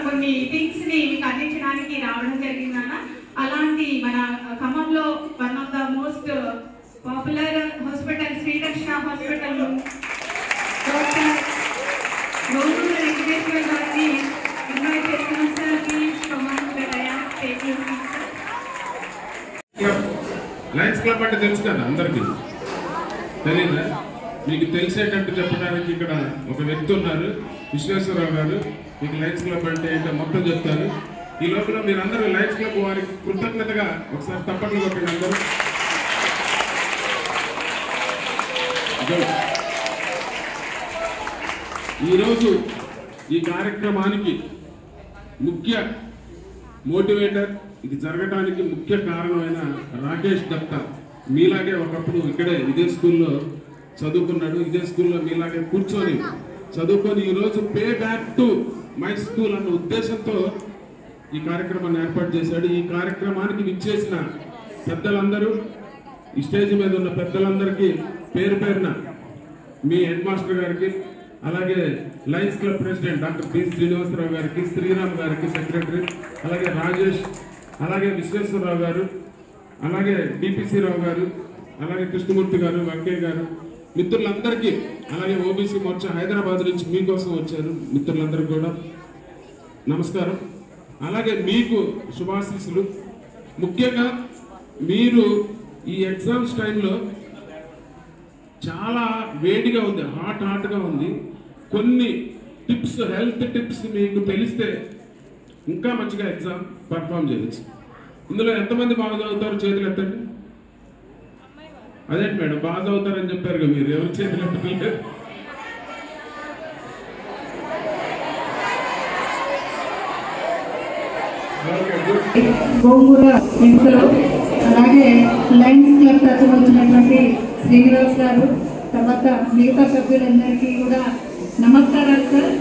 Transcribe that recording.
కొన్ని థింగ్స్ ని మీకు అందించడానికి రావడం జరిగిందన్న. అలాంటి మన ఖమ్మంలో one of the most popular hospital Sriraksha hospital గౌరవ వెంకటేశ్వర్ గారిని ఇన్వైట్ చేస్తున్నాం sir. Please come on the dais, take your seat sir. Lions club అంటే తెలుసు కదా అందరికీ, తెలీదా? మీకు తెలిసేటట్టు చెప్పడానికి ఇక్కడ ఒక వ్యక్తి ఉన్నారు, విశ్వేశ్వరరావు గారు. మీకు లయన్స్ క్లబ్ అంటే ఏంటో మొత్తం చెప్తారు. ఈ లోపల మీరందరూ లయన్స్ క్లబ్ వారికి కృతజ్ఞతగా ఒకసారి తప్పట్లు కొట్టండి అందరూ. ఈరోజు ఈ కార్యక్రమానికి ముఖ్య మోటివేటర్, ఇది జరగడానికి ముఖ్య కారణమైన రాకేష్ దత్తా. మీలాగే ఒకప్పుడు ఇక్కడే ఇదే స్కూల్లో చదువుకున్నాడు, ఇదే స్కూల్లో మీలాగే కూర్చొని చదువుకొని ఈరోజు pay back to my school అన్న ఉద్దేశంతో ఈ కార్యక్రమాన్ని ఏర్పాటు చేశాడు. ఈ కార్యక్రమానికి విచ్చేసిన పెద్దలందరూ, ఈ స్టేజ్ మీద ఉన్న పెద్దలందరికీ పేరు పేరున, మీ హెడ్ మాస్టర్ గారికి, అలాగే lions club president doctor P Srinivasarao గారికి, శ్రీరామ్ గారికి సెక్రటరీ, అలాగే రాజేష్, అలాగే విశ్వేశ్వరరావు గారు, అలాగే డిపిసి రావు గారు, అలాగే కృష్ణమూర్తి గారు, వెంకయ్య గారు, మిత్రులందరికీ, అలాగే ఓబీసీ మోర్చా హైదరాబాద్ నుంచి మీకోసం వచ్చారు మిత్రులందరికీ కూడా నమస్కారం. అలాగే మీకు శుభాశీస్సులు. ముఖ్యంగా మీరు ఈ ఎగ్జామ్స్ టైంలో చాలా వేడిగా ఉంది, హాట్గా ఉంది. కొన్ని టిప్స్, హెల్త్ టిప్స్ మీకు తెలిస్తే ఇంకా మంచిగా ఎగ్జామ్ పర్ఫామ్ చేయవచ్చు. ఇందులో ఎంతమంది బాగా చదువుతారు చేతులు ఎత్తండి. అదేంటి మేడం బాగా చదువుతారని చెప్పారు కదా మీరు, ఎవరి చేతులు ఎత్తలేదు? గోంగూర పెన్సులు, అలాగే లయన్స్ క్లబ్ తరఫున వచ్చినటువంటి శ్రీనివాస్ గారు, తర్వాత మిగతా సభ్యులందరికీ కూడా నమస్కారాలు సార్.